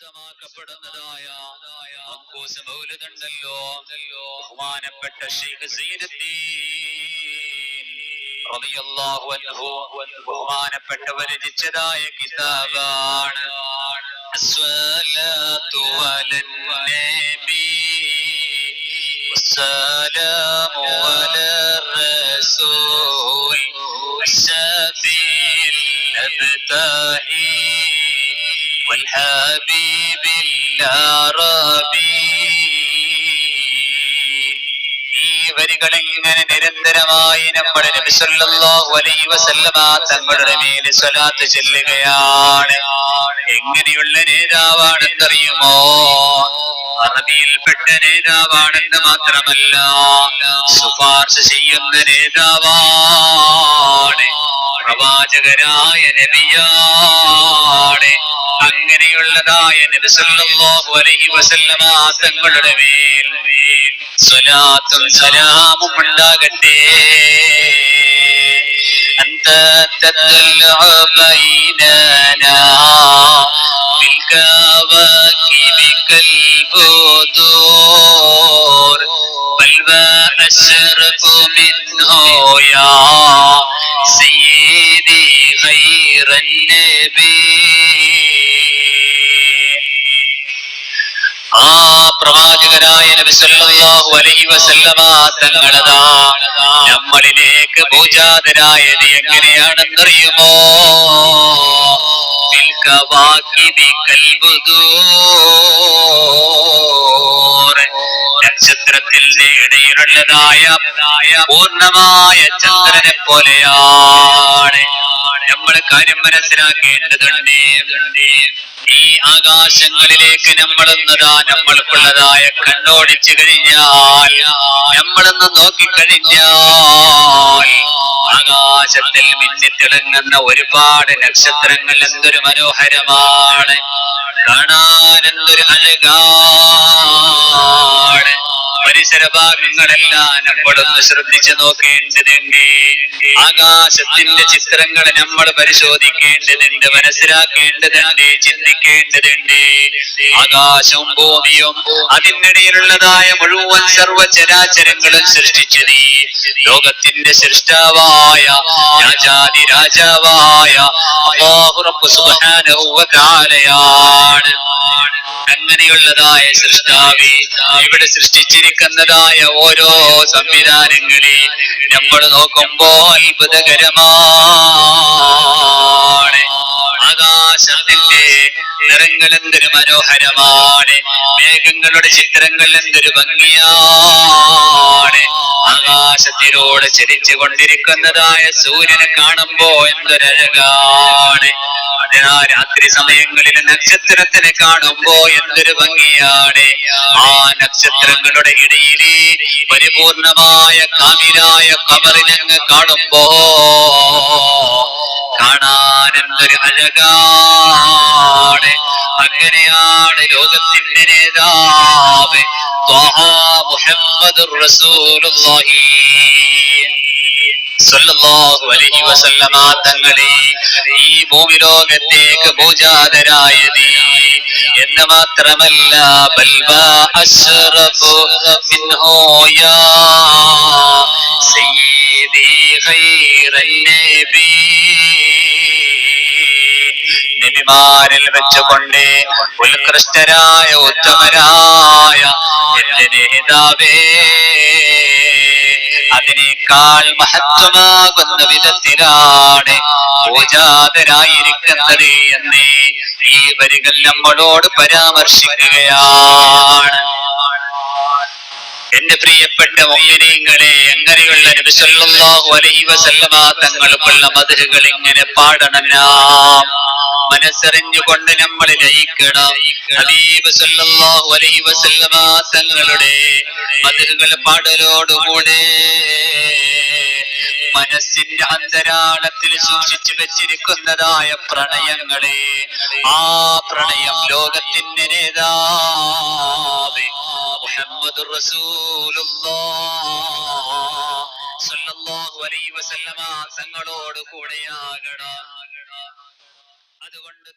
പരിശുദ്ധമാക്കപ്പെടുന്നതായ മങ്കൂസ് മൗലിദുണ്ടല്ലോ, ബഹുമാനപ്പെട്ട ശൈഖ് സീനുദ്ദീൻ റളിയല്ലാഹു അൻഹു ബഹുമാനപ്പെട്ടവർ രചിച്ചതായ കിതാബാണ് അസ്സലാത്തു അലൻ നബി വസ്സലാമു അലർ റസൂൽ അശ്ശഫീൽ അബ്താഹി والحبيب العربي. ഈ വരികൾ ഇങ്ങനെ നിരന്തരമായി നമ്മുടെ നബി സല്ലല്ലാഹു അലൈഹി വസല്ലമ തങ്ങളുടെ മേൽ സ്വലാത്ത് ചൊല്ലുകയാണ്. എങ്ങനെയുള്ള നേതാവാണെന്നറിയുമോ? അറബിയിൽപ്പെട്ട നേതാവാണെന്ന് മാത്രമല്ല, ശുപാർശ ചെയ്യുന്ന നേതാവാണ്, പ്രവാചകരായ നബിയാണ്. അങ്ങനെയുള്ളതായ നബി സല്ലല്ലാഹു അലൈഹി വസല്ലമ തങ്ങളുടെ മേൽ സ്വലാത്തും സലാമും ഉണ്ടാകട്ടെ. അന്ത തത്ലഉ ബൈനനാ ബിൽകവാകിബി കൽബുദൂർ ബൽവാ അശ്റഫു മിൻഹു യാ സയ്യിദി ഖൈറൻ നബി. ആ പ്രവാചകരായ നബി സല്ലല്ലാഹു അലൈഹി വസല്ലമ തങ്ങളതാ നമ്മളിലേക്ക് ഭൂജാതരായത് എങ്ങനെയാണെന്നറിയുമോ? നക്ഷത്രത്തിന്റെ ഇടയിലുള്ളതായ പൂർണ്ണമായ ചന്ദ്രനെ പോലെയാണ്. നമ്മൾ കാര്യം മനസ്സിലാക്കേണ്ടതുണ്ട്. ഈ ആകാശങ്ങളിലേക്ക് നമ്മളൊന്നതാ നമ്മൾക്കുള്ളതായ കണ്ണോടിച്ചു കഴിഞ്ഞാൽ, നമ്മളൊന്ന് നോക്കിക്കഴിഞ്ഞാൽ ആകാശത്തിൽ മിന്നിത്തിളങ്ങുന്ന ഒരുപാട് നക്ഷത്രങ്ങൾ എന്തൊരു മനോഹരമാണ്, കാണാൻ എന്തൊരു അഴകാണ്. പരിസര ഭാഗങ്ങളെല്ലാം നമ്മളൊന്ന് ശ്രദ്ധിച്ചു നോക്കേണ്ടതുണ്ട്. ആകാശത്തിന്റെ ചിത്രങ്ങൾ നമ്മൾ പരിശോധിക്കേണ്ടതുണ്ട്, മനസ്സിലാക്കേണ്ടതുണ്ട്, ചിന്തിക്കേണ്ടതുണ്ട്. ആകാശവും ഭൂമിയും അതിനിടയിലുള്ളതായ മുഴുവൻ സർവചരാചരങ്ങളും സൃഷ്ടിച്ചത് ലോകത്തിന്റെ സൃഷ്ടാവായ രാജാതിരാജാവായ അല്ലാഹു റബ്ബ് സുബ്ഹാനഹു വ തആലയാണ്. അങ്ങനെയുള്ളതായ സൃഷ്ടാവി ഇവിടെ സൃഷ്ടിച്ചിരിക്കുന്നതായ ഓരോ സംവിധാനങ്ങളെ നമ്മൾ നോക്കുമ്പോ അത്ഭുതകരമാണ്. ആകാശത്തിന്റെ നിറങ്ങൾ എന്തൊരു മനോഹരമാണ്, മേഘങ്ങളുടെ ചിത്രങ്ങൾ എന്തൊരു ഭംഗിയാണ്. ആകാശത്തിലൂടെ ചലിച്ചു കൊണ്ടിരിക്കുന്നതായ സൂര്യനെ കാണുമ്പോ എന്തൊരഴകാണ്. അതിനാ രാത്രി സമയങ്ങളിൽ നക്ഷത്രത്തിനെ കാണുമ്പോ എന്തൊരു ഭംഗിയാണ്. ആ നക്ഷത്രങ്ങളുടെ ഇടയിൽ പരിപൂർണമായ കാമിലായ ഖമറിനങ്ങ് കാണുമ്പോ കാണാൻ എന്തൊരു അഴകാണ്. അങ്ങനെയാണ് ലോകത്തിന്റെ നേതാവ് ത്വാഹ മുഹമ്മദുർ റസൂലുള്ളാഹി സല്ലല്ലാഹു അലൈഹി വസല്ലമ തങ്ങളെ ഈ ഭൂമി ലോകത്തേക്ക് ഭൂജാതരായത് എന്ന് മാത്രമല്ല, ബൽവാ അശ്റഫു മിൻഹു യാ സയ്യിദി ഖൈറൻ നബി. നബിമാരിൽ വെച്ചുകൊണ്ട് ഉത്കൃഷ്ടരായ ഉത്തമരായ എന്റെ നേതാവേ, അതിനേക്കാൾ മഹത്വമാകുന്ന വിധത്തിലാണ് പൂജാതരായിരിക്കുന്നത് എന്ന് ഈ വരികൾ നമ്മളോട് പരാമർശിക്കുകയാണ്. എന്റെ പ്രിയപ്പെട്ട മുഅ്മിനീങ്ങളെ, എങ്ങനെയുള്ള നബി സല്ലല്ലാഹു അലൈഹി വസല്ലമ തങ്ങൾക്കുള്ള മദ്ഹുകൾ ഇങ്ങനെ പാടണം. നാം മനസ്സറിഞ്ഞുകൊണ്ട് നമ്മൾ ലയിക്കണം. ഹബീബ് സല്ലല്ലാഹു അലൈഹി വസല്ലമ തങ്ങളുടെ മദ്ഹുകൾ പാടലോടുകൂടെ മനസ്സിന്റെ അന്തരാളത്തിൽ സൂക്ഷിച്ചു വെച്ചിരിക്കുന്നതായ പ്രണയങ്ങളെ, ആ പ്രണയം ലോകത്തിന്റെ നേതാവ് മുഹമ്മദുർ റസൂലുള്ളാഹ് സ്വല്ലല്ലാഹു അലൈഹി വസല്ലമ തങ്ങളോട് കൂടെയാകണം. അതുകൊണ്ട്